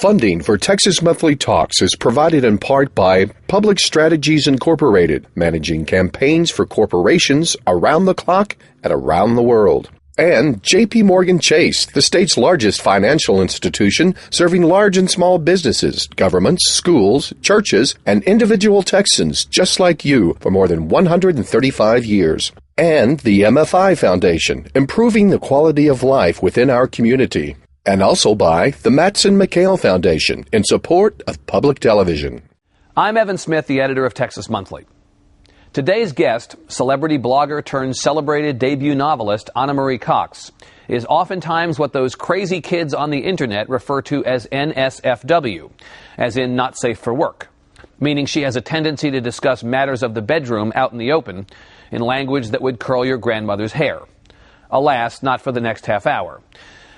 Funding for Texas Monthly Talks is provided in part by Public Strategies Incorporated, managing campaigns for corporations around the clock and around the world. And J.P. Morgan Chase, the state's largest financial institution, serving large and small businesses, governments, schools, churches, and individual Texans just like you for more than 135 years. And the MFI Foundation, improving the quality of life within our community. And also by the Matson McHale Foundation, in support of public television. I'm Evan Smith, the editor of Texas Monthly. Today's guest, celebrity blogger turned celebrated debut novelist Anna Marie Cox, is oftentimes what those crazy kids on the internet refer to as NSFW, as in not safe for work, meaning she has a tendency to discuss matters of the bedroom out in the open in language that would curl your grandmother's hair. Alas, not for the next half hour.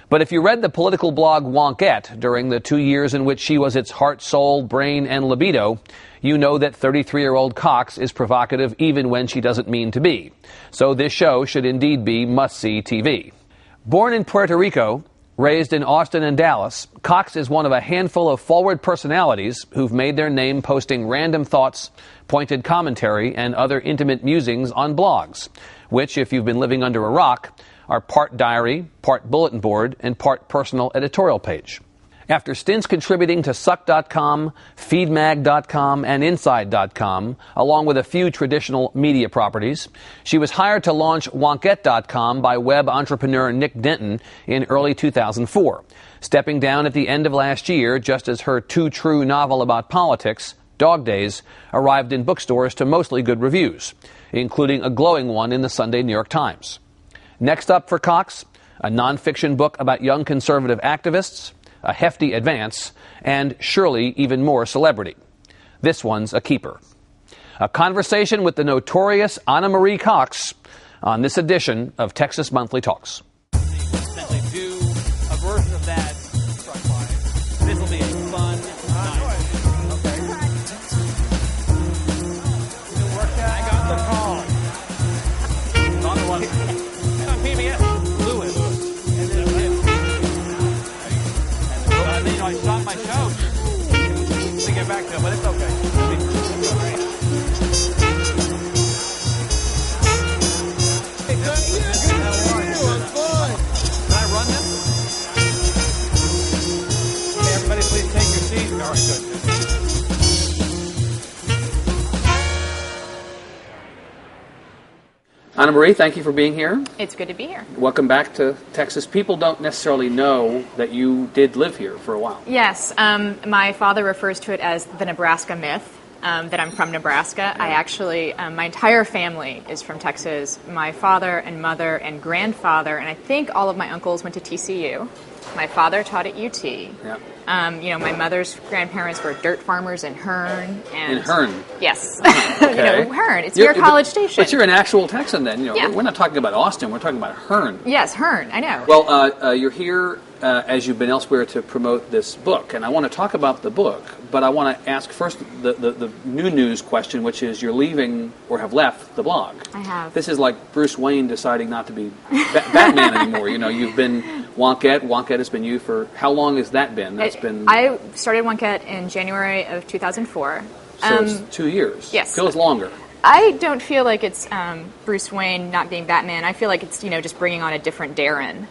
But if you read the political blog Wonkette during the 2 years in which she was its heart, soul, brain, and libido, you know that 33-year-old Cox is provocative even when she doesn't mean to be. So this show should indeed be must-see TV. Born in Puerto Rico, raised in Austin and Dallas, Cox is one of a handful of forward personalities who've made their name posting random thoughts, pointed commentary, and other intimate musings on blogs, which, if you've been living under a rock, are part diary, part bulletin board, and part personal editorial page. After stints contributing to Suck.com, Feedmag.com, and Inside.com, along with a few traditional media properties, she was hired to launch Wonkette.com by web entrepreneur Nick Denton in early 2004, stepping down at the end of last year just as her too true novel about politics, Dog Days, arrived in bookstores to mostly good reviews, including a glowing one in the Sunday New York Times. Next up for Cox, a nonfiction book about young conservative activists, a hefty advance, and surely even more celebrity. This one's a keeper. A conversation with the notorious Anna Marie Cox on this edition of Texas Monthly Talks. Essentially do a version of that. This will be a fun night. Okay. I got the call. It's on the one. And on PBS, Lewis. And then I stopped my show to get back to it, but it's okay. Hey, good. Can I run this? Okay, everybody please take your seats. All right, good. Anna Marie, thank you for being here. It's good to be here. Welcome back to Texas. People don't necessarily know that you did live here for a while. Yes, my father refers to it as the Nebraska myth, that I'm from Nebraska. I actually, my entire family is from Texas. My father and mother and grandfather, and I think all of my uncles went to TCU. My father taught at UT. Yeah. My mother's grandparents were dirt farmers in Hearn. And in Hearn? Yes. Okay. Hearn. It's your college station. But you're an actual Texan then. Yeah. We're not talking about Austin. We're talking about Hearn. Yes, Hearn. I know. Well, you're here as you've been elsewhere to promote this book, and I want to talk about the book, but I want to ask first the new news question, which is you're leaving or have left the blog. I have. This is like Bruce Wayne deciding not to be Batman anymore. You've been Wonkette. Wonkette has been you for, how long has that been? I started Wonkette in January of 2004. So it's 2 years. Yes. Feels longer. I don't feel like it's Bruce Wayne not being Batman. I feel like it's, just bringing on a different Darren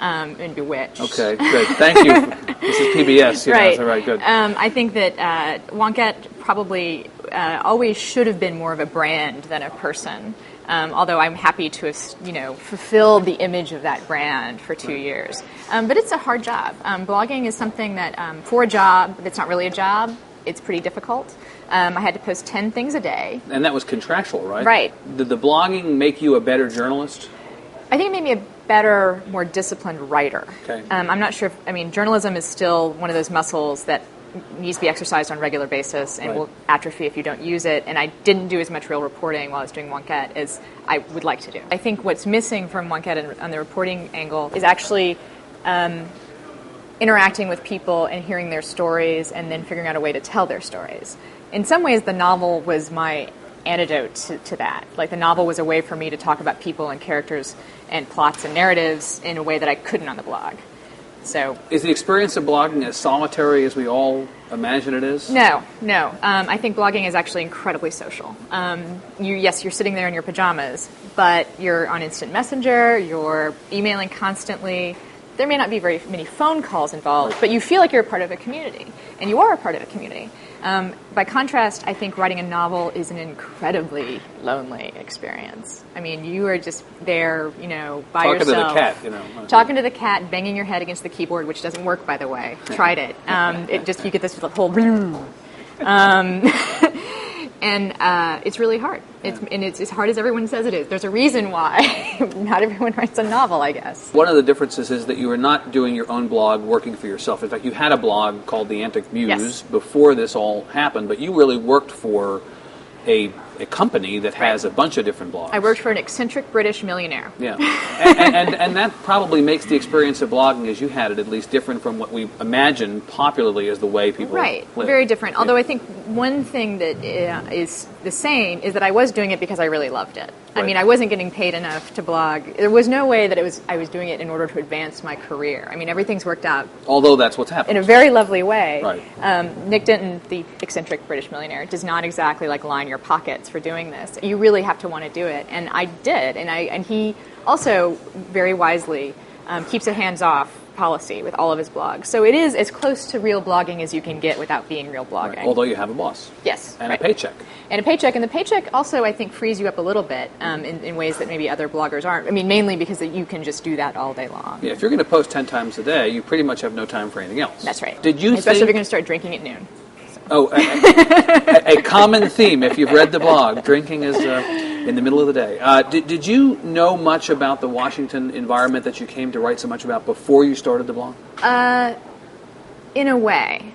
in Bewitched. Okay, good. Thank you. This is PBS. Right. All right, good. I think that Wonkette probably always should have been more of a brand than a person. Although I'm happy to have, fulfilled the image of that brand for 2 years. But it's a hard job. Blogging is something that, for a job that's not really a job, it's pretty difficult. I had to post 10 things a day. And that was contractual, right? Right. Did the blogging make you a better journalist? I think it made me a better, more disciplined writer. Okay. I'm not sure if, journalism is still one of those muscles that needs to be exercised on a regular basis and will atrophy if you don't use it. And I didn't do as much real reporting while I was doing Wonkette as I would like to do. I think what's missing from Wonkette on the reporting angle is actually interacting with people and hearing their stories and then figuring out a way to tell their stories. In some ways, the novel was my antidote to that. Like, the novel was a way for me to talk about people and characters and plots and narratives in a way that I couldn't on the blog. So, Is the experience of blogging as solitary as we all imagine it is? no. I think blogging is actually incredibly social. You're sitting there in your pajamas, but you're on instant messenger, you're emailing constantly. There may not be very many phone calls involved, but you feel like you're a part of a community, and you are a part of a community. By contrast, I think writing a novel is an incredibly lonely experience. I mean, you are just there, by Talking yourself. to the cat, Talking to the cat, banging your head against the keyboard, which doesn't work, by the way. Tried it. You get this whole... And it's really hard. It's as hard as everyone says it is. There's a reason why not everyone writes a novel, I guess. One of the differences is that you were not doing your own blog working for yourself. In fact, you had a blog called The Antic Muse Yes. before this all happened, but you really worked for a company that has a bunch of different blogs. I worked for an eccentric British millionaire. Yeah, and that probably makes the experience of blogging as you had it at least different from what we imagine popularly as the way people Right, live. very different. Yeah. Although I think one thing that is the same is that I was doing it because I really loved it. I Right. mean, I wasn't getting paid enough to blog. There was no way that I was doing it in order to advance my career. I mean, everything's worked out Although that's what's happened. in a very lovely way. Right. Nick Denton, the eccentric British millionaire, does not exactly line your pockets for doing this. You really have to want to do it, and I did. And he also very wisely keeps a hands-off policy with all of his blogs. So it is as close to real blogging as you can get without being real blogging. Although you have a boss. Yes, And right. a paycheck. And a paycheck. And the paycheck also, I think, frees you up a little bit in ways that maybe other bloggers aren't. I mean, mainly because you can just do that all day long. Yeah, if you're going to post 10 times a day, you pretty much have no time for anything else. That's right. Did you Especially if think... you're going to start drinking at noon. Oh, a common theme, if you've read the blog, drinking is in the middle of the day. Did you know much about the Washington environment that you came to write so much about before you started the blog? In a way.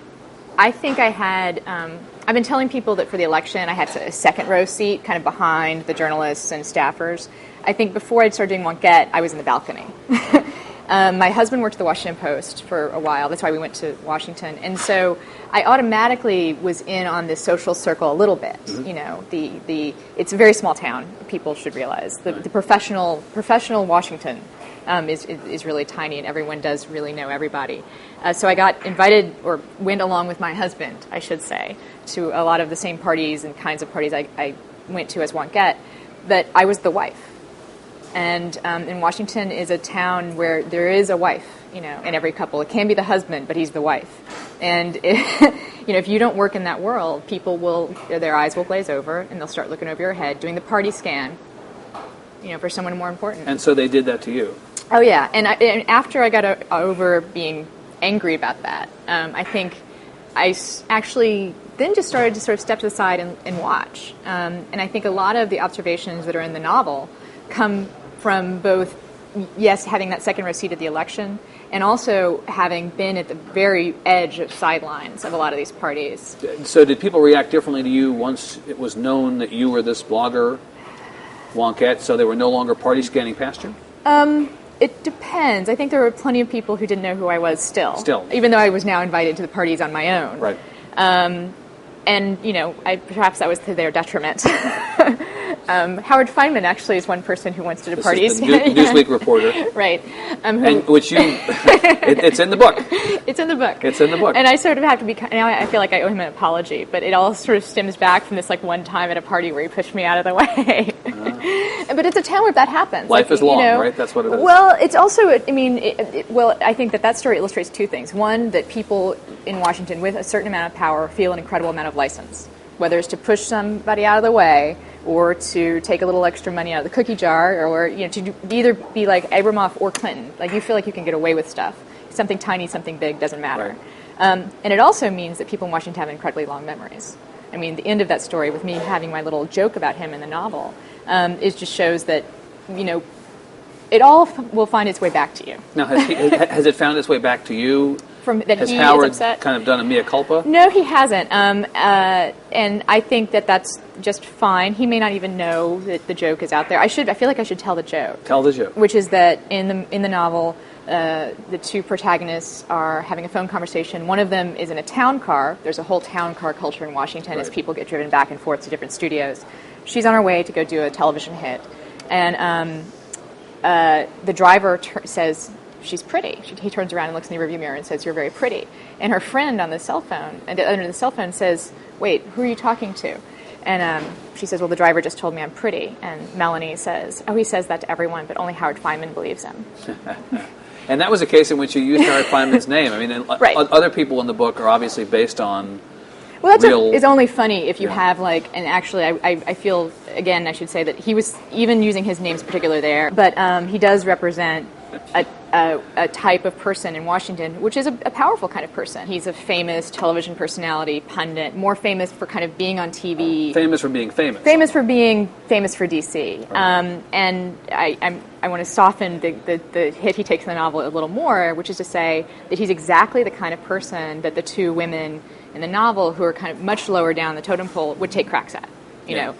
I think I had... I've been telling people that for the election, I had a second row seat kind of behind the journalists and staffers. I think before I'd started doing Wonkette, I was in the balcony. My husband worked at the Washington Post for a while. That's why we went to Washington. And so I automatically was in on this social circle a little bit. Mm-hmm. It's a very small town, people should realize. The professional Washington is really tiny, and everyone does really know everybody. So I got invited, or went along with my husband, I should say, to a lot of the same parties and kinds of parties I went to as Wonkette, but I was the wife. And in Washington is a town where there is a wife, in every couple. It can be the husband, but he's the wife. And if you don't work in that world, their eyes will glaze over, and they'll start looking over your head, doing the party scan, for someone more important. And so they did that to you. Oh yeah, and after I got over being angry about that, I think I actually then just started to sort of step to the side and watch. And I think a lot of the observations that are in the novel come from both, yes, having that second row seat at the election, and also having been at the very edge of sidelines of a lot of these parties. So did people react differently to you once it was known that you were this blogger, Wonkette, so they were no longer party scanning past you? It depends. I think there were plenty of people who didn't know who I was still. Even though I was now invited to the parties on my own. Right. And, perhaps that was to their detriment. Howard Feynman actually is one person who once did a party This is the Newsweek reporter. Right. And which it's in the book. It's in the book. It's in the book. And I sort of have to be, now I feel like I owe him an apology, but it all sort of stems back from this one time at a party where he pushed me out of the way. But it's a town where that happens. Life is long, right? That's what it is. Well, it's also, I think that story illustrates two things. One, that people in Washington with a certain amount of power feel an incredible amount of license, whether it's to push somebody out of the way or to take a little extra money out of the cookie jar, or to either be like Abramoff or Clinton. You feel like you can get away with stuff. Something tiny, something big, doesn't matter. Right. And it also means that people in Washington have incredibly long memories. I mean, the end of that story with me having my little joke about him in the novel it just shows that, it all will find its way back to you. Now, has it found its way back to you? Has he Howard is upset? kind of done a mea culpa? No, he hasn't. And I think that's just fine. He may not even know that the joke is out there. I feel like I should tell the joke. Tell the joke. Which is that in the novel, the two protagonists are having a phone conversation. One of them is in a town car. There's a whole town car culture in Washington as people get driven back and forth to different studios. She's on her way to go do a television hit. And the driver says, she's pretty. He turns around and looks in the rearview mirror and says, "You're very pretty." And her friend on the cell phone, under the cell phone, says, "Wait, who are you talking to?" And she says, "Well, the driver just told me I'm pretty." And Melanie says, "Oh, he says that to everyone, but only Howard Feynman believes him." And that was a case in which you used Howard Feynman's name. I mean, Right. Other people in the book are obviously based on Well, real... it's only funny if you Yeah. have, like, and actually I feel, again, I should say that he was even using his names particular there, but he does represent a type of person in Washington, which is a powerful kind of person. He's a famous television personality, pundit, more famous for kind of being on TV. Famous for being famous. Famous for being famous for D.C. And I want to soften the hit he takes in the novel a little more, which is to say that he's exactly the kind of person that the two women in the novel, who are kind of much lower down the totem pole, would take cracks at. You know,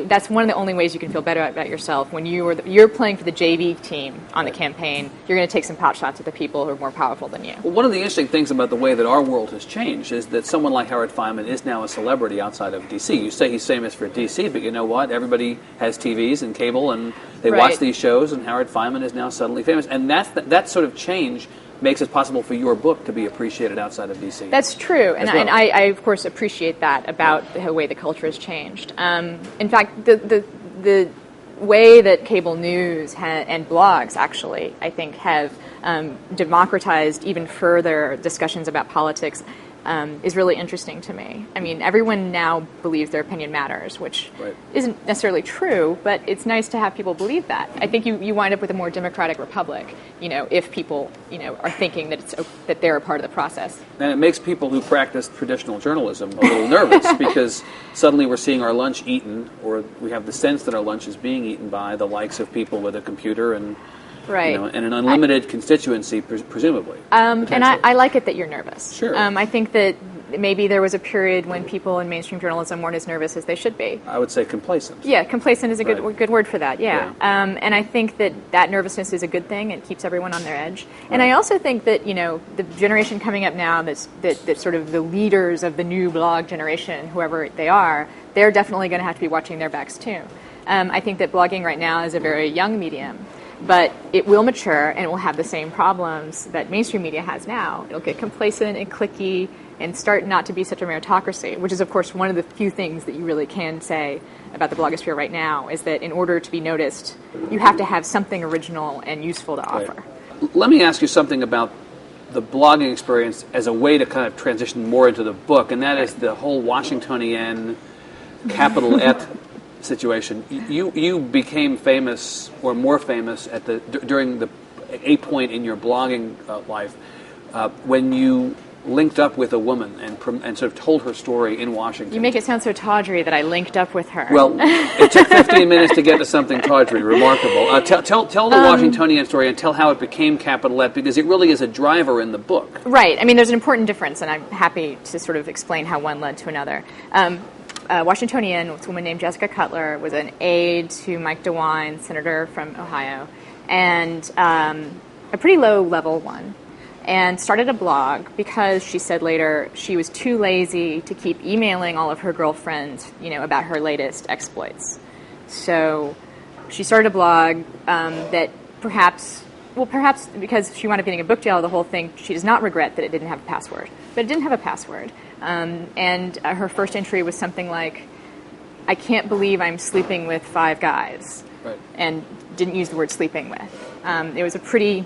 that's one of the only ways you can feel better about yourself when you're playing for the JV team on the campaign. You're going to take some pot shots at the people who are more powerful than you. Well, one of the interesting things about the way that our world has changed is that someone like Howard Feynman is now a celebrity outside of D.C. You say he's famous for D.C., but you know what? Everybody has TVs and cable, and they watch these shows, and Howard Feynman is now suddenly famous. And that sort of change makes it possible for your book to be appreciated outside of D.C. That's true, and, well. and I, of course, appreciate that about the way the culture has changed. In fact, the way that cable news and blogs, actually, I think, have democratized even further discussions about politics is really interesting to me. I mean, everyone now believes their opinion matters, which isn't necessarily true, but it's nice to have people believe that. I think you wind up with a more democratic republic, if people, are thinking that they're a part of the process. And it makes people who practice traditional journalism a little nervous because suddenly we're seeing our lunch eaten, or we have the sense that our lunch is being eaten by the likes of people with a computer and and an unlimited constituency, presumably. And I like it that you're nervous. Sure. I think that maybe there was a period when people in mainstream journalism weren't as nervous as they should be. I would say complacent. Yeah, complacent is a good word for that, yeah. And I think that nervousness is a good thing. It keeps everyone on their edge. And I also think that, the generation coming up now that sort of the leaders of the new blog generation, whoever they are, they're definitely going to have to be watching their backs too. I think that blogging right now is a very young medium. But it will mature, and it will have the same problems that mainstream media has now. It'll get complacent and cliquey and start not to be such a meritocracy, which is, of course, one of the few things that you really can say about the blogosphere right now, is that in order to be noticed, you have to have something original and useful to offer. Let me ask you something about the blogging experience as a way to kind of transition more into the book, and that is the whole Washingtonian capital F situation. You became famous, or more famous, during a point in your blogging life when you linked up with a woman and sort of told her story in Washington. You make it sound so tawdry that I linked up with her. Well, it took 15 minutes to get to something tawdry. Remarkable. Tell the Washingtonian story and tell how it became capital F, because it really is a driver in the book. Right. I mean, there's an important difference, and I'm happy to sort of explain how one led to another. Washingtonian, a woman named Jessica Cutler, was an aide to Mike DeWine, senator from Ohio, and a pretty low-level one, and started a blog because she said later she was too lazy to keep emailing all of her girlfriends, about her latest exploits. So she started a blog that perhaps because she wound up getting a book deal, the whole thing, she does not regret that it didn't have a password. But it didn't have a password. And her first entry was something like, "I can't believe I'm sleeping with 5 guys." Right. And didn't use the word sleeping with. It was a pretty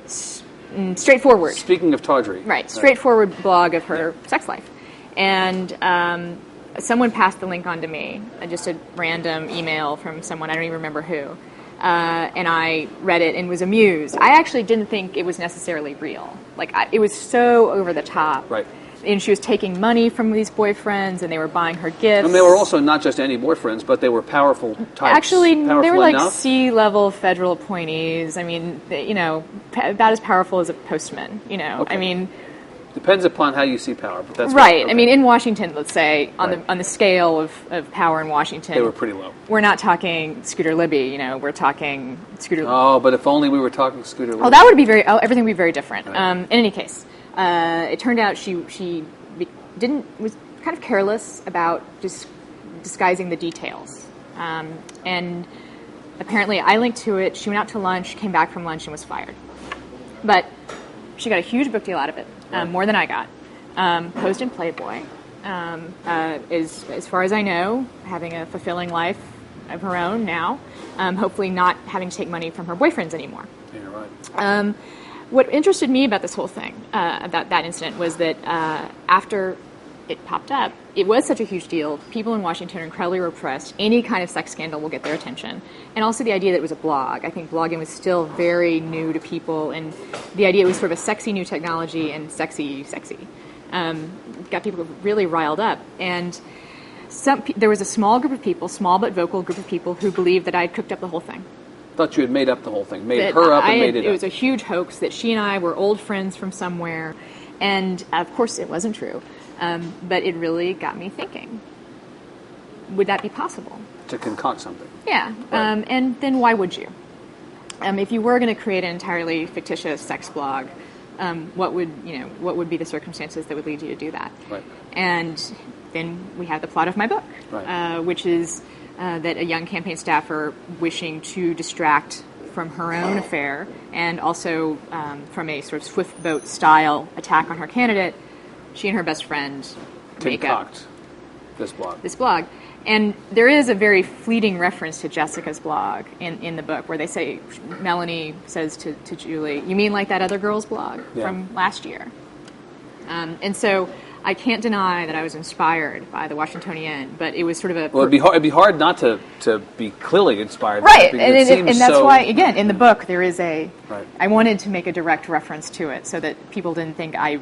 straightforward. Speaking of tawdry. Right, straightforward blog of her sex life. And someone passed the link on to me, just a random email from someone, I don't even remember who. And I read it and was amused. I actually didn't think it was necessarily real. It was so over the top. Right. And she was taking money from these boyfriends, and they were buying her gifts. And they were also not just any boyfriends, but they were powerful types. Actually, powerful they were like enough. C-level federal appointees. I mean, about as powerful as a postman. Okay. I mean, depends upon how you see power, but that's right. Okay. I mean, in Washington, let's say on the scale of power in Washington, they were pretty low. We're not talking Scooter Libby. We're talking Scooter. Oh, but if only we were talking Scooter Libby. Oh, that would be everything would be very different. Right. In any case, it turned out she was kind of careless about just disguising the details, and apparently I linked to it. She went out to lunch, came back from lunch, and was fired. But she got a huge book deal out of it, more than I got. Posed in Playboy. Is, as far as I know, having a fulfilling life of her own now. Hopefully not having to take money from her boyfriends anymore. Yeah, right. What interested me about this whole thing, about that incident, was that after it popped up, it was such a huge deal. People in Washington are incredibly repressed. Any kind of sex scandal will get their attention. And also the idea that it was a blog. I think blogging was still very new to people, and the idea it was sort of a sexy new technology and sexy. Got people really riled up. And there was a small group of people, small but vocal group of people, who believed that I had cooked up the whole thing. Thought you had made up the whole thing, made her up and made it up. It was a huge hoax, that she and I were old friends from somewhere. And, of course, it wasn't true. But it really got me thinking, would that be possible? To concoct something. Yeah. Right. And then why would you? If you were going to create an entirely fictitious sex blog, what would be the circumstances that would lead you to do that? Right. And then we have the plot of my book, right. Which is that a young campaign staffer wishing to distract from her own affair and also from a sort of swift boat style attack on her candidate, she and her best friend make up this blog. And there is a very fleeting reference to Jessica's blog in the book, where they say, Melanie says to Julie, "You mean like that other girl's blog from last year?" And so I can't deny that I was inspired by the Washingtonian, but it was sort of a... Well, it'd be hard not to be clearly inspired. Right, by it, and that's why, again, in the book, there is Right. I wanted to make a direct reference to it so that people didn't think I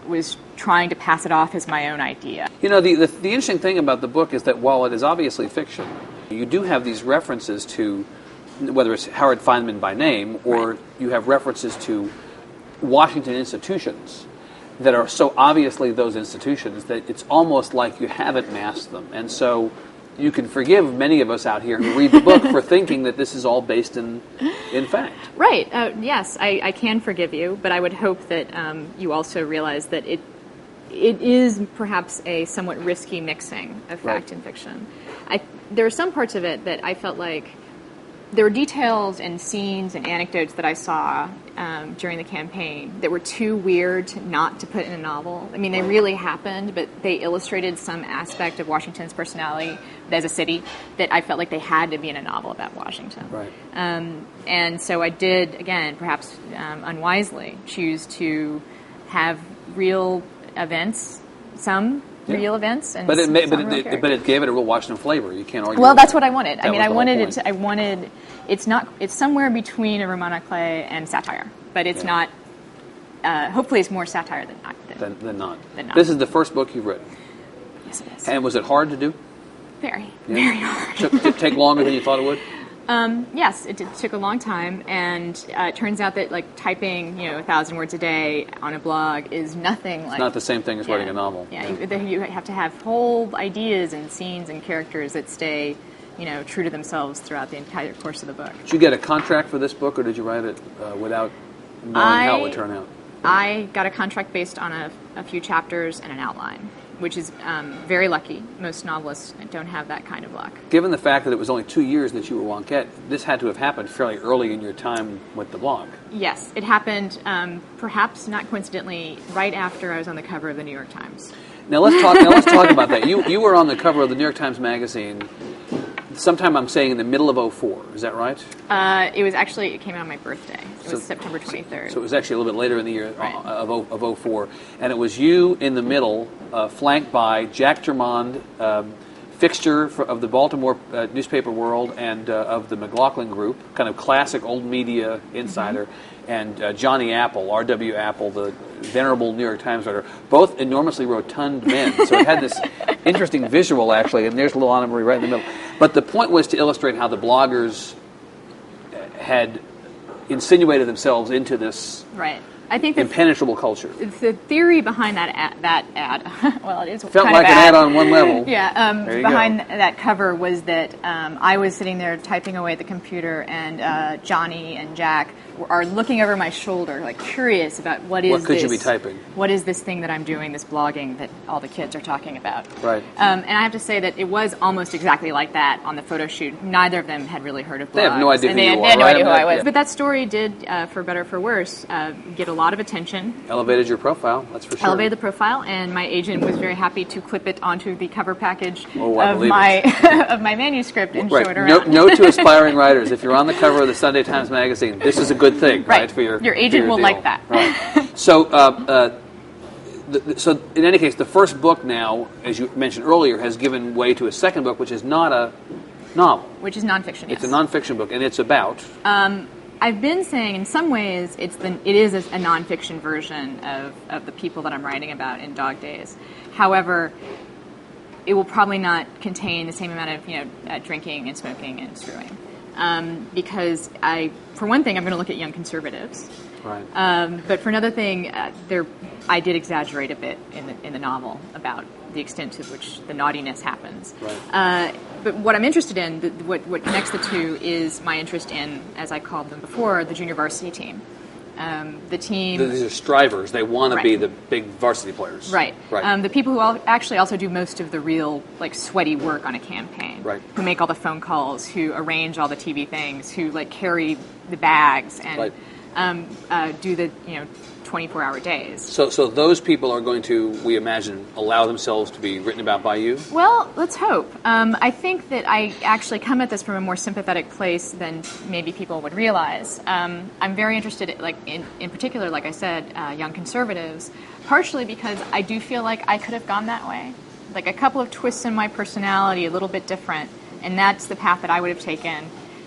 was trying to pass it off as my own idea. You know, the interesting thing about the book is that while it is obviously fiction, you do have these references to, whether it's Howard Feynman by name, or right. you have references to Washington institutions that are so obviously those institutions that it's almost like you haven't masked them. And so you can forgive many of us out here who read the book for thinking that this is all based in fact. Right. Yes, I can forgive you, but I would hope that you also realize that it is perhaps a somewhat risky mixing of fact and fiction. There are some parts of it that I felt like there were details and scenes and anecdotes that I saw during the campaign that were too weird not to put in a novel. I mean, they really happened, but they illustrated some aspect of Washington's personality as a city that I felt like they had to be in a novel about Washington. Right. And so I did, again, perhaps unwisely, choose to have real events, real events, and but it gave it a real Washington flavor. You can't argue. Well, that's what I wanted. I mean, I wanted it. I wanted. It's somewhere between a roman à clef and satire, but it's not. Hopefully, it's more satire than not. This is the first book you've written. Yes, it is. And was it hard to do? Very hard. Did it take longer than you thought it would? Yes, it took a long time, and it turns out that typing 1,000 words a day on a blog is nothing like. It's not the same thing as writing a novel. Yeah, you have to have whole ideas and scenes and characters that stay, true to themselves throughout the entire course of the book. Did you get a contract for this book, or did you write it without knowing how it would turn out? I got a contract based on a few chapters and an outline, which is very lucky. Most novelists don't have that kind of luck. Given the fact that it was only 2 years that you were Wonkette, this had to have happened fairly early in your time with the blog. Yes, it happened, perhaps not coincidentally, right after I was on the cover of the New York Times. Now let's talk about that. You were on the cover of the New York Times Magazine sometime, I'm saying, in the middle of 2004. Is that right? It came out on my birthday. It was September 23rd. So it was actually a little bit later in the year right. of 2004. And it was you in the middle, flanked by Jack Germond, fixture of the Baltimore newspaper world and of the McLaughlin Group, kind of classic old media insider, and Johnny Apple, R.W. Apple, the venerable New York Times writer, both enormously rotund men. So it had this interesting visual, actually, and there's little Anna Marie right in the middle. But the point was to illustrate how the bloggers had insinuated themselves into this I think impenetrable culture. the theory behind that ad, well, it is Felt kind like of an ad on one level. Yeah, There you behind go. that cover was that I was sitting there typing away at the computer, and Johnny and Jack are looking over my shoulder, like curious about what could you be typing? What is this thing that I'm doing, this blogging that all the kids are talking about? Right. And I have to say that it was almost exactly like that on the photo shoot. Neither of them had really heard of blogs. They have no idea and who they you had are, no right? idea who I was. Yeah. But that story did, for better or for worse, get a lot of attention. Elevated your profile, that's for sure. Elevated the profile, and my agent was very happy to clip it onto the cover package I of believe my of my manuscript and show it around. Note to aspiring writers: if you're on the cover of the Sunday Times Magazine, this is a good thing, right? For your agent will deal. like that. Right. So, so in any case, the first book now, as you mentioned earlier, has given way to a second book, which is not a novel. Which is nonfiction. It's yes. a nonfiction book, and it's about. I've been saying in some ways it is a nonfiction version of the people that I'm writing about in Dog Days. However, it will probably not contain the same amount of drinking and smoking and screwing, because for one thing, I'm going to look at young conservatives. Right. But for another thing, I did exaggerate a bit in the novel about the extent to which the naughtiness happens. Right. But what I'm interested in, what connects the two, is my interest in, as I called them before, the junior varsity team. The team. These are strivers. They want to Right. be the big varsity players. Right. Right. The people who actually also do most of the real, sweaty work on a campaign. Right. Who make all the phone calls, who arrange all the TV things, who carry the bags and do the 24-hour days. So those people are going to, we imagine, allow themselves to be written about by you? Well, let's hope. I think that I actually come at this from a more sympathetic place than maybe people would realize. I'm very interested, in particular, like I said, young conservatives, partially because I do feel like I could have gone that way. Like a couple of twists in my personality, a little bit different, and that's the path that I would have taken.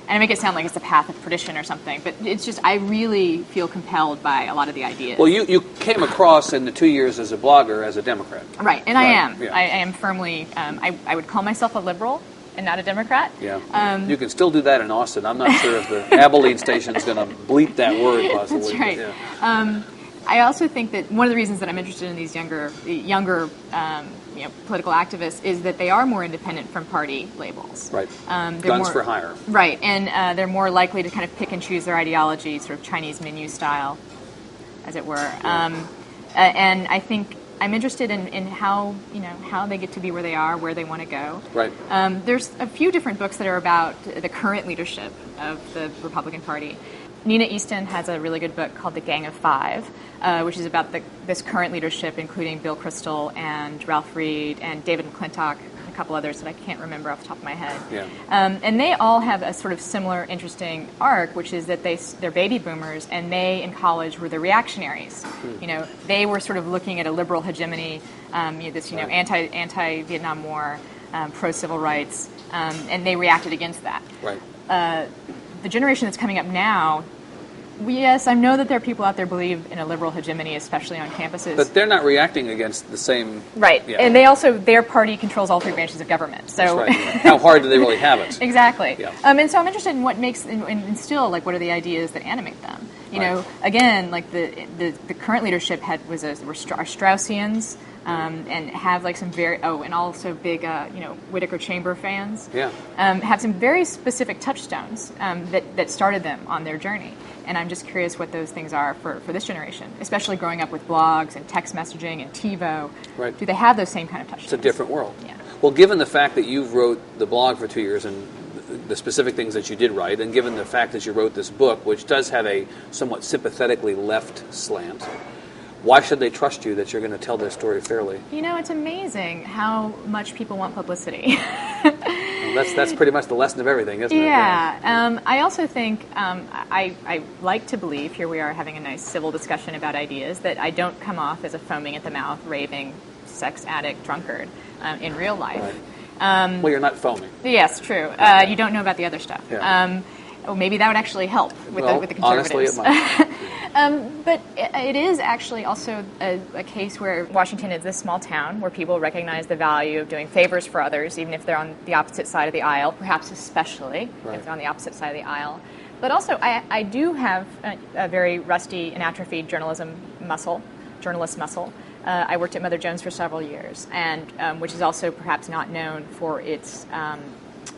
And I make it sound like it's the path of perdition or something, but it's just I really feel compelled by a lot of the ideas. Well, you came across in the 2 years as a blogger as a Democrat. Right, and I am. Yeah. I am firmly, I would call myself a liberal and not a Democrat. Yeah. You can still do that in Austin. I'm not sure if the Abilene station is going to bleep that word, possibly. That's right. Yeah. I also think that one of the reasons that I'm interested in these younger political activists is that they are more independent from party labels. Right. They're Guns more, for hire. Right, and they're more likely to kind of pick and choose their ideology, sort of Chinese menu style, as it were. Yeah. And I think I'm interested in how they get to be where they are, where they want to go. Right. There's a few different books that are about the current leadership of the Republican Party. Nina Easton has a really good book called The Gang of Five, which is about this current leadership, including Bill Kristol and Ralph Reed and David McClintock, and a couple others that I can't remember off the top of my head. Yeah. And they all have a sort of similar, interesting arc, which is that they're baby boomers, and they in college were the reactionaries. They were sort of looking at a liberal hegemony, anti-Vietnam War, pro-civil rights, and they reacted against that. Right. The generation that's coming up now, yes, I know that there are people out there who believe in a liberal hegemony, especially on campuses. But they're not reacting against the same... Right. Yeah. And their party controls all three branches of government. So That's right. How hard do they really have it? Exactly. Yeah. And so I'm interested in what makes, and still, what are the ideas that animate them? Again, the current leadership were Straussians, and have some very, and also big, Whittaker Chamber fans. Yeah. Have some very specific touchstones that started them on their journey. And I'm just curious what those things are for this generation, especially growing up with blogs and text messaging and TiVo. Right. Do they have those same kind of touchstones? It's a different world. Yeah. Well, given the fact that you wrote the blog for 2 years and the specific things that you did write, and given the fact that you wrote this book, which does have a somewhat sympathetically left slant, why should they trust you that you're going to tell their story fairly? It's amazing how much people want publicity. Well, that's pretty much the lesson of everything, isn't it? Yeah. I also think I like to believe, here we are having a nice civil discussion about ideas, that I don't come off as a foaming at the mouth, raving, sex addict, drunkard in real life. Right. Well, you're not foaming. Yes, true. You don't know about the other stuff. Yeah. Maybe that would actually help with the Honestly, conservatives. it might. But it is actually also a case where Washington is this small town where people recognize the value of doing favors for others, even if they're on the opposite side of the aisle, perhaps especially if they're on the opposite side of the aisle. But also, I do have a very rusty and atrophied journalist muscle. I worked at Mother Jones for several years, and which is also perhaps not known for its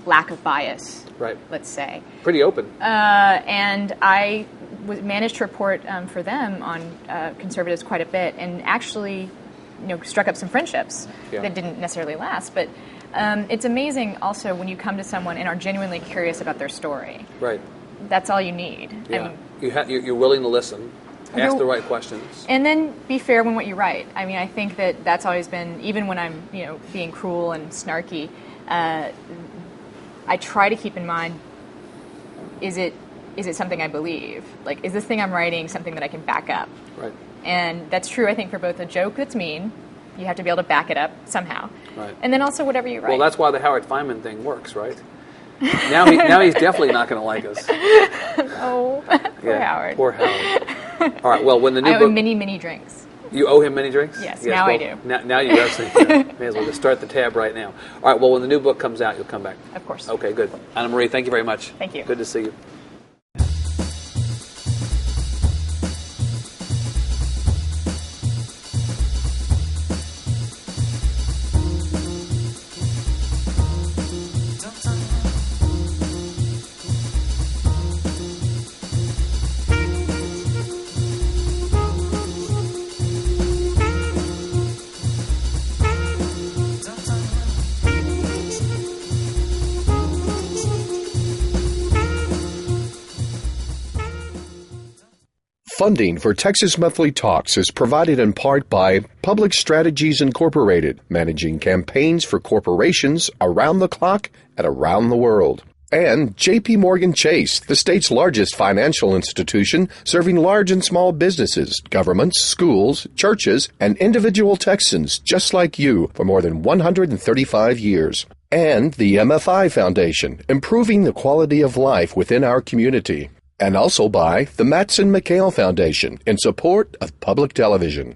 lack of bias, right? Let's say. Pretty open. And I managed to report for them on conservatives quite a bit, and actually, struck up some friendships that didn't necessarily last. But it's amazing also when you come to someone and are genuinely curious about their story. Right. That's all you need. Yeah. You're willing to listen, ask the right questions, and then be fair when what you write. I mean, I think that's always been, even when I'm being cruel and snarky. I try to keep in mind, is it something I believe? Like, is this thing I'm writing something that I can back up? Right. And that's true, I think, for both a joke that's mean, you have to be able to back it up somehow. Right. And then also whatever you write. Well, that's why the Howard Feynman thing works, right? Now he's definitely not going to like us. Oh, poor Howard. Poor Howard. All right, well, when the new book... I owe him many drinks. You owe him many drinks? Yes, now I do. Now you absolutely may as well just start the tab right now. All right, well, when the new book comes out, you'll come back. Of course. Okay, good. Anna Marie, thank you very much. Thank you. Good to see you. Funding for Texas Monthly Talks is provided in part by Public Strategies Incorporated, managing campaigns for corporations around the clock and around the world. And J.P. Morgan Chase, the state's largest financial institution, serving large and small businesses, governments, schools, churches, and individual Texans just like you for more than 135 years. And the MFI Foundation, improving the quality of life within our community. And also by the Matson McHale Foundation in support of public television.